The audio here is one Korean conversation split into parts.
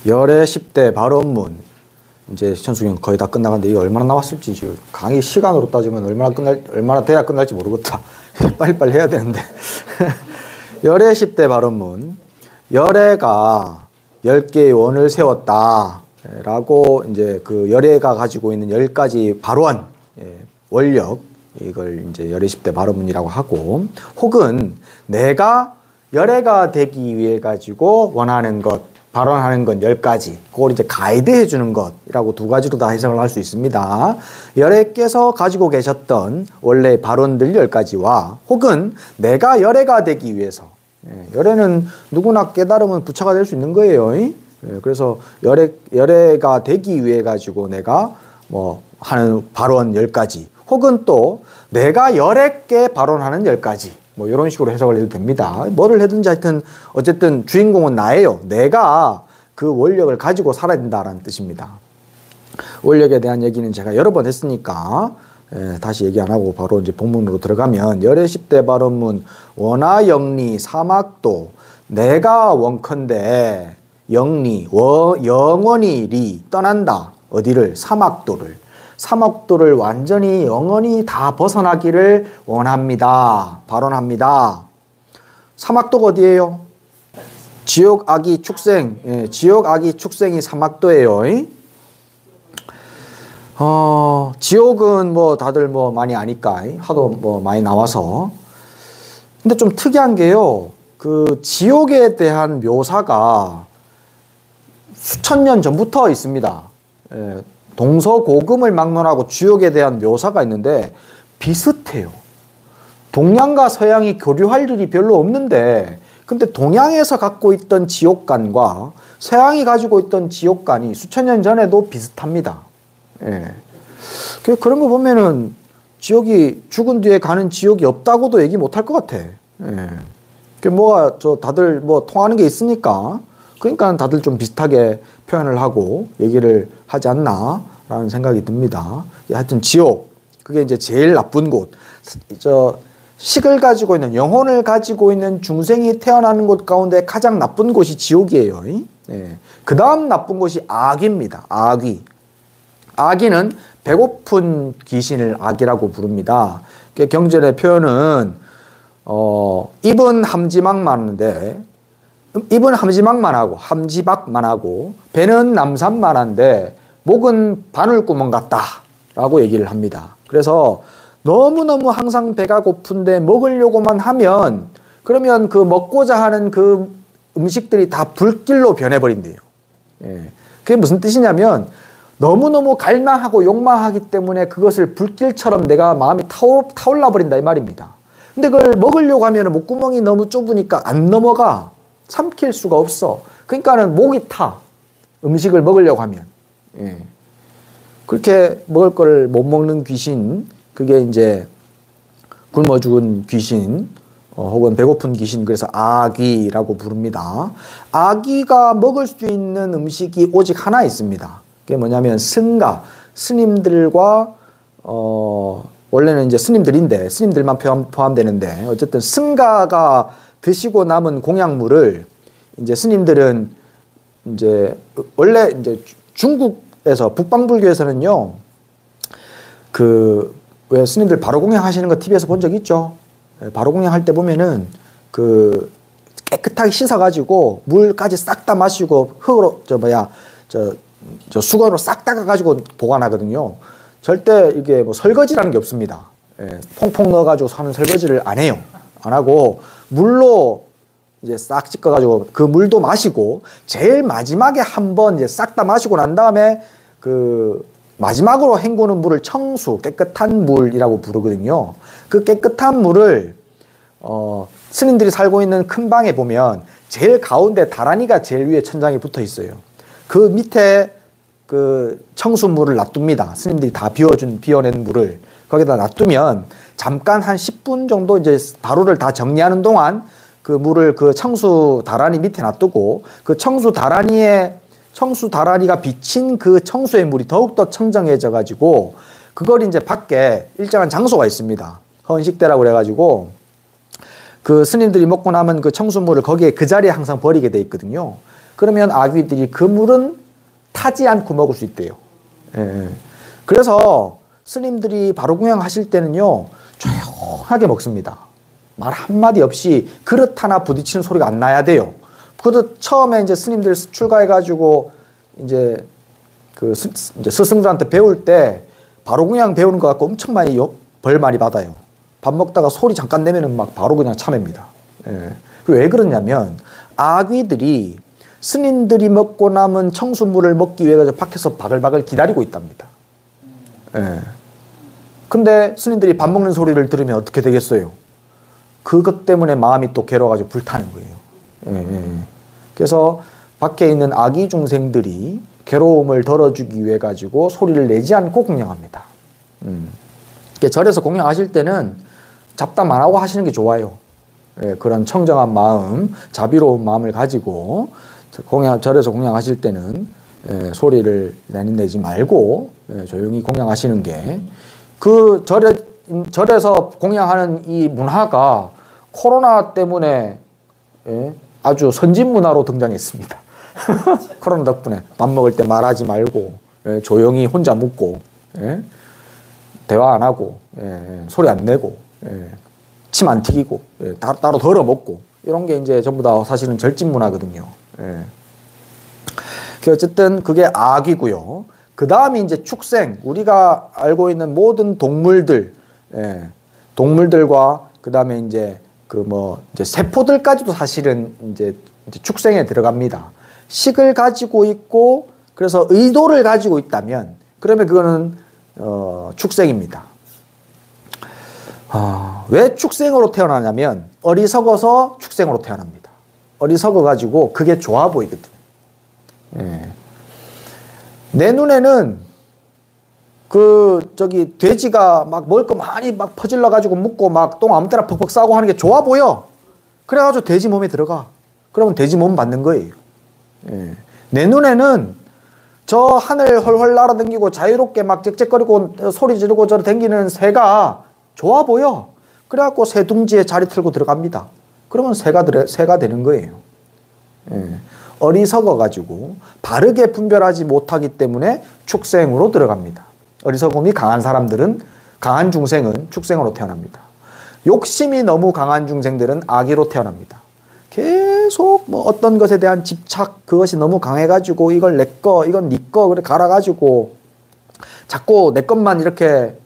열애 10대 발언문. 이제 현숙이 거의 다 끝나갔는데 이게 얼마나 남았을지 지금 강의 시간으로 따지면 얼마나 돼야 끝날지 모르겠다. 빨리빨리 해야 되는데. 열애 10대 발언문. 열애가 10개의 원을 세웠다. 라고 이제 그 열애가 가지고 있는 10가지 발원, 원력, 이걸 이제 열애 10대 발언문이라고 하고, 혹은 내가 열애가 되기 위해 가지고 원하는 것, 발언하는 건 10가지. 그걸 이제 가이드해 주는 것이라고 두 가지로 다 해석을 할 수 있습니다. 열애께서 가지고 계셨던 원래 발언들 10가지와 혹은 내가 열애가 되기 위해서. 열애는 누구나 깨달으면 부처가 될 수 있는 거예요. 그래서 열애가 되기 위해 가지고 내가 뭐 하는 발언 10가지. 혹은 또 내가 열애께 발언하는 10가지. 뭐 이런 식으로 해석을 해도 됩니다. 뭐를 해든지 하여튼 어쨌든 주인공은 나예요. 내가 그 원력을 가지고 살아야 된다라는 뜻입니다. 원력에 대한 얘기는 제가 여러 번 했으니까 다시 얘기 안 하고 바로 이제 본문으로 들어가면 열애 10대 발언문 원하영리 사막도 내가 원컨대 영리 영원히 리 떠난다. 어디를? 사막도를 완전히 영원히 다 벗어나기를 원합니다. 발언합니다. 사막도가 어디예요? 지옥 아기 축생. 지옥 아기 축생이 사막도예요. 지옥은 뭐 다들 뭐 많이 아니까 하도 뭐 많이 나와서. 근데 좀 특이한 게요. 그 지옥에 대한 묘사가 수천 년 전부터 있습니다. 동서고금을 막론하고 지옥에 대한 묘사가 있는데 비슷해요. 동양과 서양이 교류할 일이 별로 없는데 근데 동양에서 갖고 있던 지옥관과 서양이 가지고 있던 지옥관이 수천 년 전에도 비슷합니다. 그런 거 보면은 지옥이 죽은 뒤에 가는 지옥이 없다고도 얘기 못할 것 같아. 뭐가 다들 뭐 통하는 게 있으니까 그러니까 다들 좀 비슷하게 표현을 하고 얘기를 하지 않나라는 생각이 듭니다. 하여튼 지옥, 그게 이제 제일 나쁜 곳. 식을 가지고 있는, 영혼을 가지고 있는 중생이 태어나는 곳 가운데 가장 나쁜 곳이 지옥이에요. 그 다음 나쁜 곳이 악입니다. 악귀는 배고픈 귀신을 악이라고 부릅니다. 경전의 표현은 입은 함지막만 하는데 입은 함지박만 하고 배는 남산만 한데 목은 바늘구멍 같다 라고 얘기를 합니다. 그래서 너무너무 항상 배가 고픈데 먹으려고만 하면 그러면 그 먹고자 하는 그 음식들이 다 불길로 변해버린대요. 그게 무슨 뜻이냐면 너무너무 갈망하고 욕망하기 때문에 그것을 불길처럼 내가 마음이 타올라 버린다 이 말입니다. 근데 그걸 먹으려고 하면 목구멍이 너무 좁으니까 안 넘어가. 삼킬 수가 없어. 그러니까는 목이 타. 음식을 먹으려고 하면. 그렇게 먹을 걸 못 먹는 귀신, 그게 이제 굶어 죽은 귀신, 혹은 배고픈 귀신, 그래서 악귀라고 부릅니다. 악귀가 먹을 수 있는 음식이 오직 하나 있습니다. 그게 뭐냐면 승가, 스님들과 원래는 이제 스님들인데 스님들만 포함되는데 어쨌든 승가가 드시고 남은 공약물을 이제 스님들은 이제 원래 이제 중국에서 북방불교에서는요 왜 스님들 바로공양 하시는 거 TV에서 본 적 있죠? 바로공양 할 때 보면은 그 깨끗하게 씻어가지고 물까지 싹 다 마시고 흙으로 수건으로 싹 닦아가지고 보관하거든요. 절대 이게 뭐 설거지라는 게 없습니다. 퐁퐁 넣어가지고 하는 설거지를 안 해요. 안 하고 물로 이제 싹 씻어가지고 그 물도 마시고 제일 마지막에 한번 이제 싹 다 마시고 난 다음에 그 마지막으로 헹구는 물을 청수, 깨끗한 물이라고 부르거든요. 그 깨끗한 물을 스님들이 살고 있는 큰 방에 보면 제일 가운데 다라니가 제일 위에 천장에 붙어 있어요. 그 밑에 그 청수물을 놔둡니다. 스님들이 다 비워낸 물을 거기다 놔두면 잠깐 한 10분 정도 이제 바로를 다 정리하는 동안 그 물을 그 청수 다라니 밑에 놔두고 그 청수 다라니가 비친 그 청수의 물이 더욱더 청정해져 가지고 그걸 이제 밖에 일정한 장소가 있습니다. 헌식대라고 그래가지고 그 스님들이 먹고 남은 그 청수물을 거기에 그 자리에 항상 버리게 돼 있거든요. 그러면 아귀들이 그 물은 타지 않고 먹을 수 있대요. 예. 그래서 스님들이 바로공양 하실 때는요, 조용하게 먹습니다. 말 한마디 없이 그릇 하나 부딪히는 소리가 안 나야 돼요. 그것도 처음에 이제 스님들 출가해가지고 이제 이제 스승들한테 배울 때 바로공양 배우는 것 같고 엄청 많이 벌 많이 받아요. 밥 먹다가 소리 잠깐 내면은 막 바로 그냥 참입니다. 예. 왜 그러냐면 아귀들이 스님들이 먹고 남은 청수물을 먹기 위해 밖에서 바글바글 기다리고 있답니다. 예. 근데 스님들이 밥 먹는 소리를 들으면 어떻게 되겠어요? 그것 때문에 마음이 또 괴로워가지고 불타는 거예요. 예. 그래서 밖에 있는 아귀 중생들이 괴로움을 덜어주기 위해 가지고 소리를 내지 않고 공양합니다. 절에서 공양하실 때는 잡담 안 하고 하시는 게 좋아요. 예, 그런 청정한 마음, 자비로운 마음을 가지고 절에서 공양하실 때는 소리를 내지 말고 조용히 공양하시는 게, 그 절에서 공양하는 이 문화가 코로나 때문에 아주 선진 문화로 등장했습니다. 코로나 덕분에 밥 먹을 때 말하지 말고 조용히 혼자 묵고 대화 안 하고 소리 안 내고 침 안 튀기고 따로 덜어 먹고, 이런 게 이제 전부 다 사실은 절집 문화거든요. 어쨌든 그게 악이고요. 그 다음이 이제 축생, 우리가 알고 있는 모든 동물들, 동물들과 그 다음에 이제 이제 세포들까지도 사실은 이제 축생에 들어갑니다. 식을 가지고 있고, 그래서 의도를 가지고 있다면, 그러면 그거는 축생입니다. 왜 축생으로 태어나냐면 어리석어서 축생으로 태어납니다. 어리석어 가지고 그게 좋아 보이거든. 내 눈에는 돼지가 막 먹을 거 많이 막 퍼질러 가지고 묻고 막 똥 아무 때나 퍽퍽 싸고 하는 게 좋아 보여. 그래가지고 돼지 몸에 들어가. 그러면 돼지 몸 받는 거예요. 내 눈에는 저 하늘 헐헐 날아다니고 자유롭게 막 짹짹거리고 소리 지르고 저러 다니는 새가 좋아 보여. 그래갖고 새 둥지에 자리 틀고 들어갑니다. 그러면 새가 되는 거예요. 어리석어가지고 바르게 분별하지 못하기 때문에 축생으로 들어갑니다. 어리석음이 강한 사람들은, 강한 중생은 축생으로 태어납니다. 욕심이 너무 강한 중생들은 악의로 태어납니다. 계속 어떤 것에 대한 집착, 그것이 너무 강해가지고 이걸 내 거, 이건 네 거, 그래 갈아가지고 자꾸 내 것만 이렇게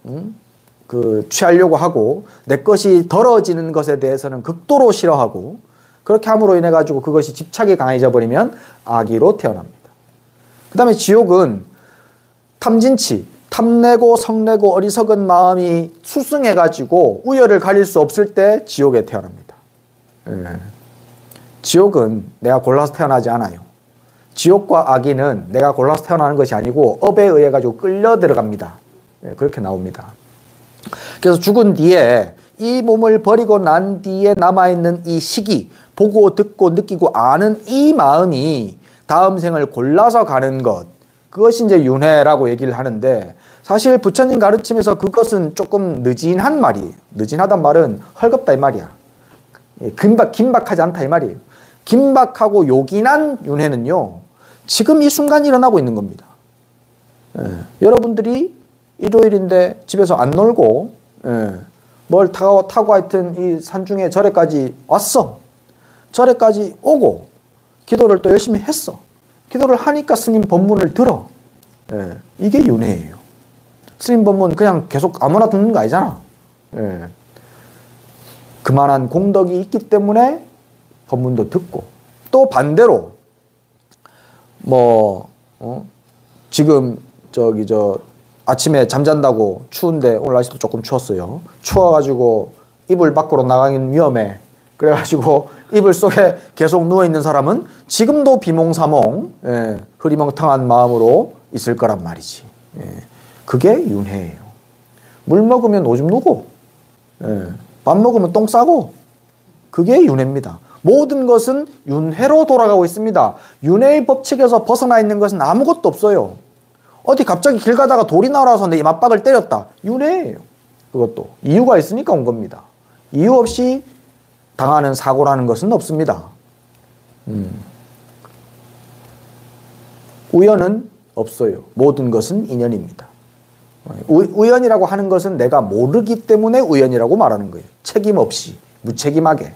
취하려고 하고, 내 것이 더러워지는 것에 대해서는 극도로 싫어하고, 그렇게 함으로 인해 가지고 그것이 집착이 강해져 버리면 악의로 태어납니다. 그 다음에 지옥은 탐진치, 탐내고 성내고 어리석은 마음이 수승해 가지고 우열을 가릴 수 없을 때 지옥에 태어납니다. 지옥은 내가 골라서 태어나지 않아요. 지옥과 악의는 내가 골라서 태어나는 것이 아니고 업에 의해 가지고 끌려 들어갑니다. 그렇게 나옵니다. 그래서 죽은 뒤에 이 몸을 버리고 난 뒤에 남아있는 이 시기, 보고 듣고 느끼고 아는 이 마음이 다음 생을 골라서 가는 것, 그것이 이제 윤회라고 얘기를 하는데, 사실 부처님 가르침에서 그것은 조금 느진한 말이에요. 느진하단 말은 헐겁다 이 말이야. 긴박하지 않다 이 말이에요. 긴박하고 요긴한 윤회는요, 지금 이 순간 일어나고 있는 겁니다. 여러분들이 일요일인데 집에서 안 놀고 뭘 타고 하여튼 이 산중에 절에까지 왔어. 절에까지 오고 기도를 또 열심히 했어. 기도를 하니까 스님 법문을 들어. 이게 윤회예요. 스님 법문 그냥 계속 아무나 듣는 거 아니잖아. 그만한 공덕이 있기 때문에 법문도 듣고, 또 반대로 지금 아침에 잠잔다고 추운데, 오늘 날씨도 조금 추웠어요. 추워가지고 이불 밖으로 나가긴 위험해. 그래가지고 이불 속에 계속 누워있는 사람은 지금도 비몽사몽 흐리멍텅한 마음으로 있을 거란 말이지. 그게 윤회예요. 물 먹으면 오줌 누고, 밥 먹으면 똥 싸고, 그게 윤회입니다. 모든 것은 윤회로 돌아가고 있습니다. 윤회의 법칙에서 벗어나 있는 것은 아무것도 없어요. 어디 갑자기 길 가다가 돌이 날아와서 내 맞박을 때렸다. 윤회예요. 그것도 이유가 있으니까 온 겁니다. 이유 없이 당하는 사고라는 것은 없습니다. 우연은 없어요. 모든 것은 인연입니다. 우연이라고 하는 것은 내가 모르기 때문에 우연이라고 말하는 거예요. 책임 없이, 무책임하게.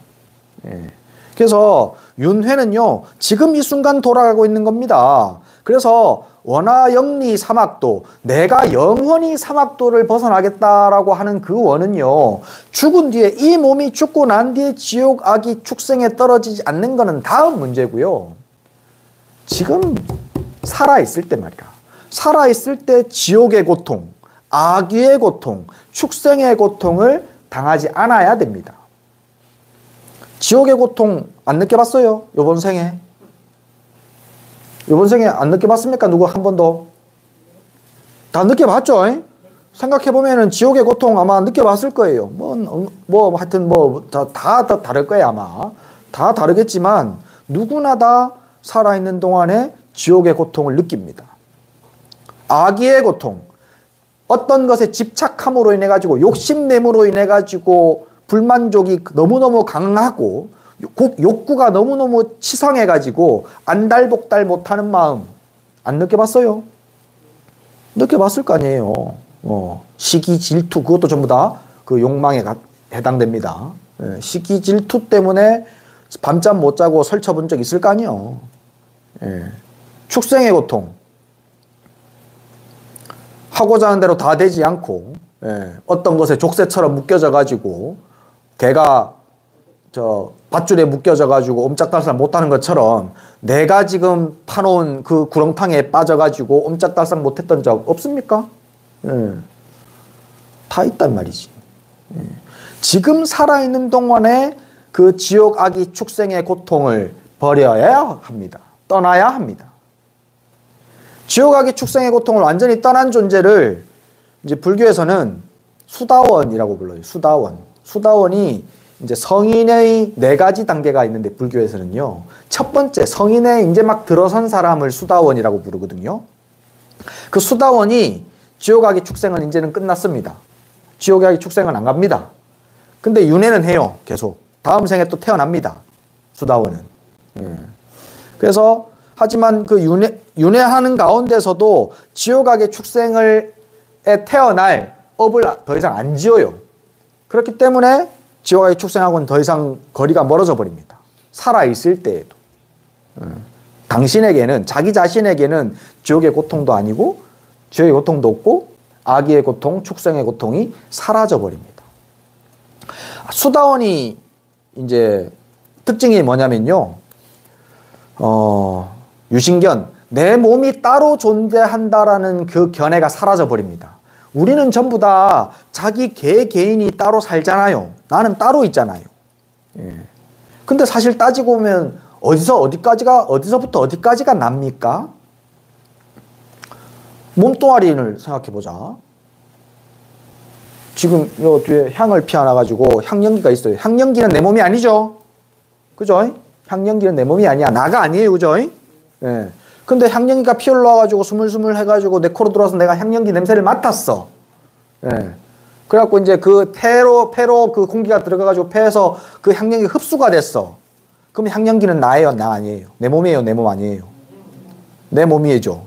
그래서 윤회는요, 지금 이 순간 돌아가고 있는 겁니다. 그래서 원하영리 사막도, 내가 영원히 사막도를 벗어나겠다라고 하는 그 원은요, 죽은 뒤에, 이 몸이 죽고 난 뒤에 지옥 악이 축생에 떨어지지 않는 거는 다음 문제고요. 지금 살아있을 때 말이야. 살아있을 때 지옥의 고통, 악귀의 고통, 축생의 고통을 당하지 않아야 됩니다. 지옥의 고통 안 느껴봤어요? 요번 생에? 요번 생에 안 느껴봤습니까? 누구 한 번도? 다 느껴봤죠? 생각해보면은 지옥의 고통 아마 느껴봤을 거예요. 하여튼 다 다를 거예요, 아마. 다 다르겠지만, 누구나 다 살아있는 동안에 지옥의 고통을 느낍니다. 악의의 고통. 어떤 것에 집착함으로 인해가지고, 욕심냄으로 인해가지고, 불만족이 너무너무 강하고, 욕구가 너무너무 치성해가지고 안달복달 못하는 마음 안 느껴봤어요? 느껴봤을 거 아니에요. 시기, 질투, 그것도 전부 다 그 욕망에 해당됩니다. 시기, 질투 때문에 밤잠 못 자고 설쳐본 적 있을 거 아니에요. 축생의 고통. 하고자 하는 대로 다 되지 않고, 어떤 것에 족쇄처럼 묶여져가지고, 개가 밧줄에 묶여져가지고 옴짝달싹 못하는 것처럼 내가 지금 파놓은 그 구렁텅이에 빠져가지고 옴짝달싹 못했던 적 없습니까? 다 있단 말이지. 지금 살아있는 동안에 그 지옥 악이 축생의 고통을 버려야 합니다. 떠나야 합니다. 지옥 악이 축생의 고통을 완전히 떠난 존재를 이제 불교에서는 수다원이라고 불러요. 수다원. 수다원이 이제 성인의 4가지 단계가 있는데, 불교에서는요, 첫 번째 성인의 이제 막 들어선 사람을 수다원이라고 부르거든요. 그 수다원이 지옥악의 축생은 이제는 끝났습니다. 지옥악의 축생은 안 갑니다. 근데 윤회는 해요. 계속 다음 생에 또 태어납니다. 수다원은. 그래서 하지만 그 윤회하는 가운데서도 지옥악의 축생에 태어날 업을 더 이상 안 지어요. 그렇기 때문에 지옥의 축생하고는 더 이상 거리가 멀어져 버립니다. 살아있을 때에도. 당신에게는, 자기 자신에게는 지옥의 고통도 아니고, 지옥의 고통도 없고, 악의 고통, 축생의 고통이 사라져 버립니다. 수다원이 이제 특징이 뭐냐면요, 유신견, 내 몸이 따로 존재한다라는 그 견해가 사라져 버립니다. 우리는 전부 다 자기 개인이 따로 살잖아요. 나는 따로 있잖아요. 근데 사실 따지고 보면 어디서부터 어디까지가 납니까? 몸뚱아리를 생각해보자. 지금 요 뒤에 향을 피워놔가지고 향연기가 있어요. 향연기는 내 몸이 아니죠? 그죠? 향연기는 내 몸이 아니야. 나가 아니에요. 그죠? 근데 향연기가 피어올라가지고 스물스물 해가지고 내 코로 들어와서 내가 향연기 냄새를 맡았어. 그래갖고 이제 그 폐로 그 공기가 들어가가지고 폐에서 그 향연기 흡수가 됐어. 그럼 향연기는 나예요? 나 아니에요? 내 몸이에요? 내 몸 아니에요? 내 몸이죠.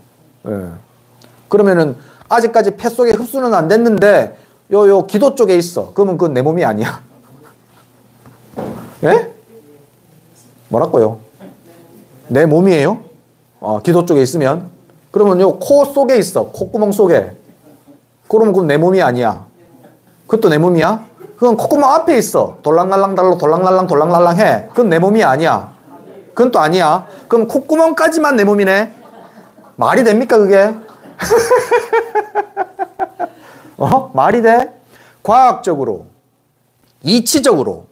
그러면은 아직까지 폐 속에 흡수는 안 됐는데 요 기도 쪽에 있어. 그러면 그건 내 몸이 아니야. 예? 뭐라고요? 내 몸이에요? 기도 쪽에 있으면? 그러면 요 코 속에 있어. 콧구멍 속에. 그러면 그건 내 몸이 아니야. 그것도 내 몸이야? 그건 콧구멍 앞에 있어. 돌랑날랑 해. 그건 내 몸이 아니야. 그건 또 아니야. 그럼 콧구멍까지만 내 몸이네? 말이 됩니까, 그게? 말이 돼? 과학적으로, 이치적으로,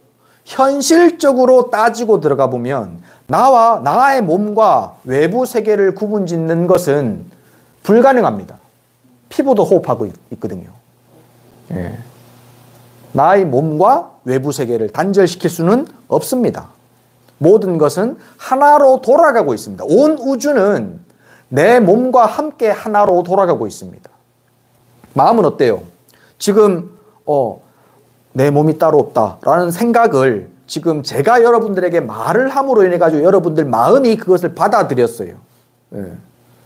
현실적으로 따지고 들어가 보면 나의 몸과 외부 세계를 구분 짓는 것은 불가능합니다. 피부도 호흡하고 있거든요. 나의 몸과 외부 세계를 단절시킬 수는 없습니다. 모든 것은 하나로 돌아가고 있습니다. 온 우주는 내 몸과 함께 하나로 돌아가고 있습니다. 마음은 어때요? 지금 내 몸이 따로 없다라는 생각을 지금 제가 여러분들에게 말을 함으로 인해 가지고 여러분들 마음이 그것을 받아들였어요.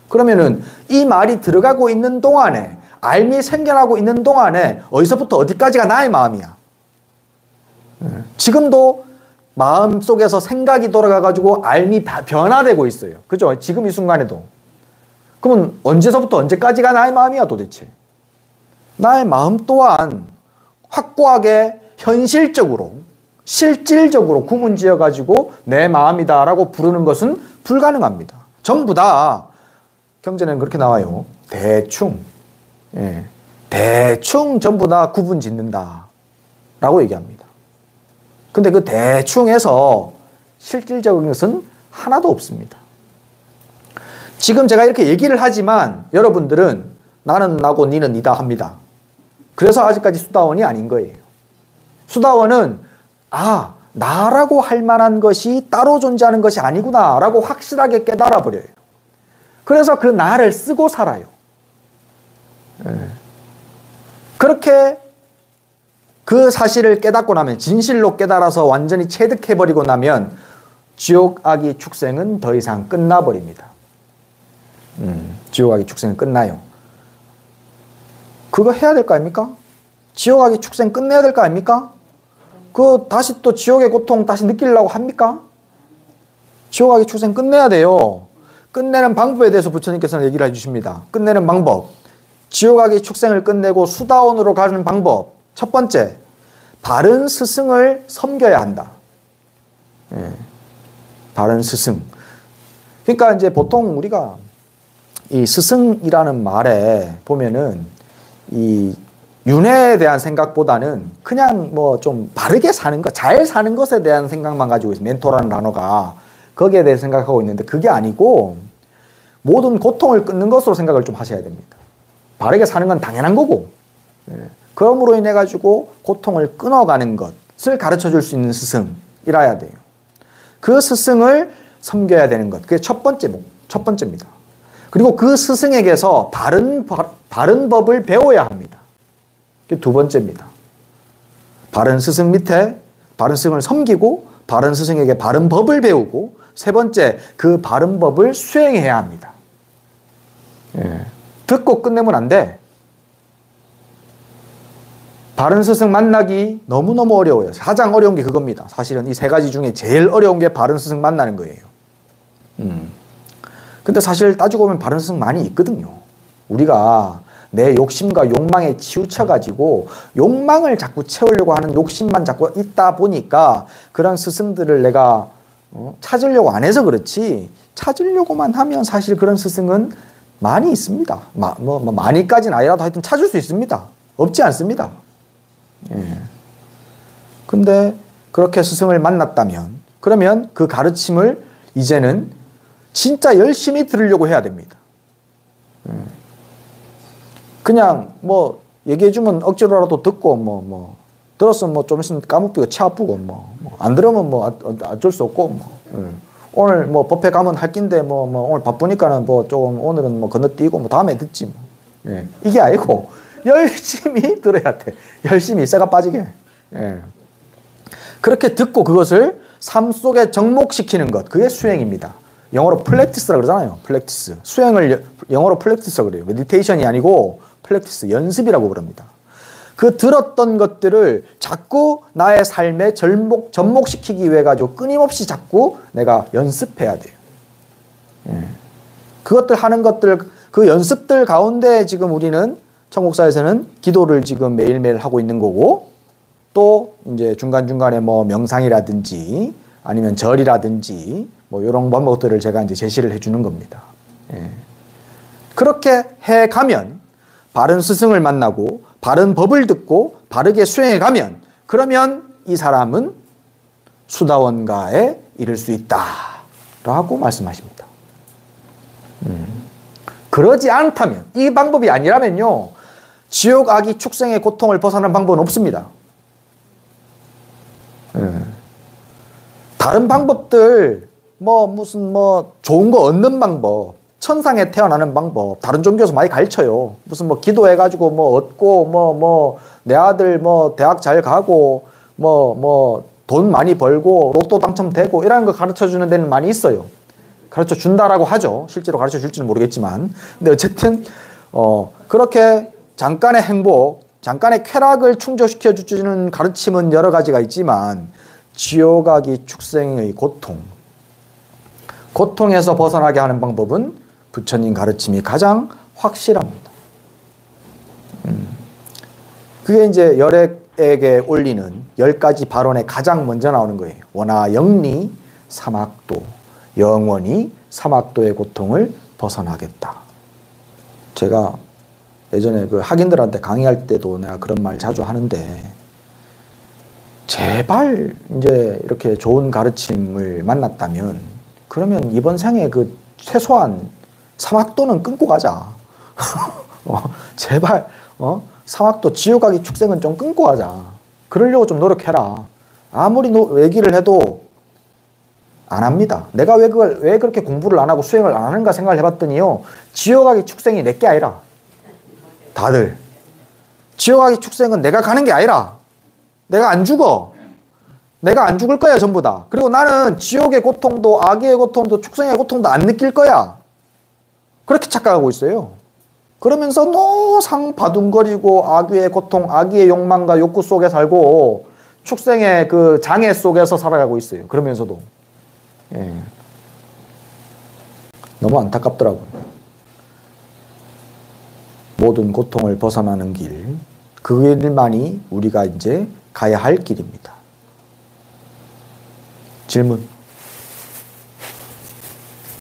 그러면은 이 말이 들어가고 있는 동안에, 알미 생겨나고 있는 동안에 어디서부터 어디까지가 나의 마음이야. 지금도 마음속에서 생각이 돌아가가지고 알미 변화되고 있어요. 그죠? 지금 이 순간에도. 그러면 언제서부터 언제까지가 나의 마음이야 도대체? 나의 마음 또한 확고하게 현실적으로, 실질적으로 구분지어가지고 내 마음이다라고 부르는 것은 불가능합니다. 전부 다 경전에는 그렇게 나와요. 대충. 예, 대충 전부 다 구분 짓는다 라고 얘기합니다. 근데 그 대충에서 실질적인 것은 하나도 없습니다. 지금 제가 이렇게 얘기를 하지만 여러분들은 나는 나고 니는 니다 합니다. 그래서 아직까지 수다원이 아닌 거예요. 수다원은 나라고 할 만한 것이 따로 존재하는 것이 아니구나 라고 확실하게 깨달아 버려요. 그래서 그 나를 쓰고 살아요. 그렇게 그 사실을 깨닫고 나면, 진실로 깨달아서 완전히 체득해버리고 나면 지옥, 악의 축생은 더 이상 끝나버립니다. 지옥, 악의 축생은 끝나요. 그거 해야 될 거 아닙니까? 지옥, 악의 축생 끝내야 될 거 아닙니까? 다시 또 지옥의 고통 다시 느끼려고 합니까? 지옥, 악의 축생 끝내야 돼요. 끝내는 방법에 대해서 부처님께서는 얘기를 해주십니다. 끝내는 방법. 지옥, 악의 축생을 끝내고 수다원으로 가는 방법. 첫 번째, 바른 스승을 섬겨야 한다. 바른 스승. 그러니까 이제 보통 우리가 이 스승이라는 말에 보면은 이 윤회에 대한 생각보다는 그냥 뭐 좀 바르게 사는 것, 잘 사는 것에 대한 생각만 가지고 있어요. 멘토라는 단어가. 거기에 대해 생각하고 있는데 그게 아니고 모든 고통을 끊는 것으로 생각을 좀 하셔야 됩니다. 바르게 사는 건 당연한 거고, 그러므로 인해 가지고 고통을 끊어가는 것을 가르쳐 줄 수 있는 스승이라야 돼요. 그 스승을 섬겨야 되는 것. 그게 첫 번째입니다. 그리고 그 스승에게서 바른 법을 배워야 합니다. 그게 두 번째입니다. 바른 스승 밑에 바른 스승을 섬기고 바른 스승에게 바른 법을 배우고, 세 번째, 그 바른 법을 수행해야 합니다. 듣고 끝내면 안 돼. 바른 스승 만나기 너무너무 어려워요. 가장 어려운 게 그겁니다. 사실은 이 세 가지 중에 제일 어려운 게 바른 스승 만나는 거예요. 근데 사실 따지고 보면 바른 스승 많이 있거든요. 우리가 내 욕심과 욕망에 치우쳐가지고 욕망을 자꾸 채우려고 하는 욕심만 자꾸 있다 보니까 그런 스승들을 내가 찾으려고 안 해서 그렇지, 찾으려고만 하면 사실 그런 스승은 많이 있습니다. 많이까지는 아니라도 하여튼 찾을 수 있습니다. 없지 않습니다. 근데 그렇게 스승을 만났다면, 그러면 그 가르침을 이제는 진짜 열심히 들으려고 해야 됩니다. 그냥 뭐 얘기해주면 억지로라도 듣고 들었으면 좀 있으면 까먹고 치 아프고 안 들으면 어쩔 수 없고 오늘 법회 가면 할 낀데 오늘 바쁘니까는 조금 오늘은 건너뛰고 다음에 듣지 이게 아니고 열심히 들어야 돼. 열심히 쇠가 빠지게. 그렇게 듣고 그것을 삶 속에 접목시키는 것, 그게 수행입니다. 영어로 플렉티스라고 그러잖아요. 플렉티스. 수행을 영어로 플렉티스라고 그래요. 메디테이션이 아니고 플렉티스, 연습이라고 부릅니다. 그 들었던 것들을 자꾸 나의 삶에 접목시키기 위해 가지고 끊임없이 자꾸 내가 연습해야 돼요. 그것들 하는 것들, 그 연습들 가운데 지금 우리는 천국사에서는 기도를 지금 매일매일 하고 있는 거고, 또 이제 중간중간에 명상이라든지 아니면 절이라든지 이런 방법들을 제가 이제 제시를 해주는 겁니다. 그렇게 해 가면, 바른 스승을 만나고 바른 법을 듣고 바르게 수행해 가면, 그러면 이 사람은 수다원가에 이를 수 있다라고 말씀하십니다. 그러지 않다면, 이 방법이 아니라면요, 지옥, 악의 축생의 고통을 벗어나는 방법은 없습니다. 다른 방법들, 무슨 좋은 거 얻는 방법, 천상에 태어나는 방법, 다른 종교에서 많이 가르쳐요. 무슨 기도해가지고 얻고, 내 아들 대학 잘 가고, 돈 많이 벌고, 로또 당첨되고, 이런 거 가르쳐 주는 데는 많이 있어요. 가르쳐 준다라고 하죠. 실제로 가르쳐 줄지는 모르겠지만. 근데 어쨌든, 그렇게 잠깐의 행복, 잠깐의 쾌락을 충족시켜 주는 가르침은 여러 가지가 있지만, 지옥 가기 축생의 고통, 고통에서 벗어나게 하는 방법은 부처님 가르침이 가장 확실합니다. 그게 이제 열애에게 올리는 10가지 발언에 가장 먼저 나오는 거예요. 원하 영리 사막도, 영원히 사막도의 고통을 벗어나겠다. 제가 예전에 그 학인들한테 강의할 때도 내가 그런 말 자주 하는데, 제발 이제 이렇게 좋은 가르침을 만났다면, 그러면 이번 생에 그 최소한 사막도는 끊고 가자. 제발, 사막도 지옥 가기 축생은 좀 끊고 가자. 그러려고 좀 노력해라. 아무리 얘기를 해도 안 합니다. 내가 왜 그렇게 공부를 안 하고 수행을 안 하는가 생각을 해봤더니요, 지옥 가기 축생이 내게 아니라, 다들 지옥 가기 축생은 내가 가는 게 아니라, 내가 안 죽어. 내가 안 죽을 거야, 전부 다. 그리고 나는 지옥의 고통도, 악의 고통도, 축생의 고통도 안 느낄 거야. 그렇게 착각하고 있어요. 그러면서 노상 바둥거리고 악의 고통, 악의 욕망과 욕구 속에 살고 축생의 그 장애 속에서 살아가고 있어요. 그러면서도. 예. 너무 안타깝더라고요. 모든 고통을 벗어나는 길, 그 길만이 우리가 이제 가야 할 길입니다. 질문.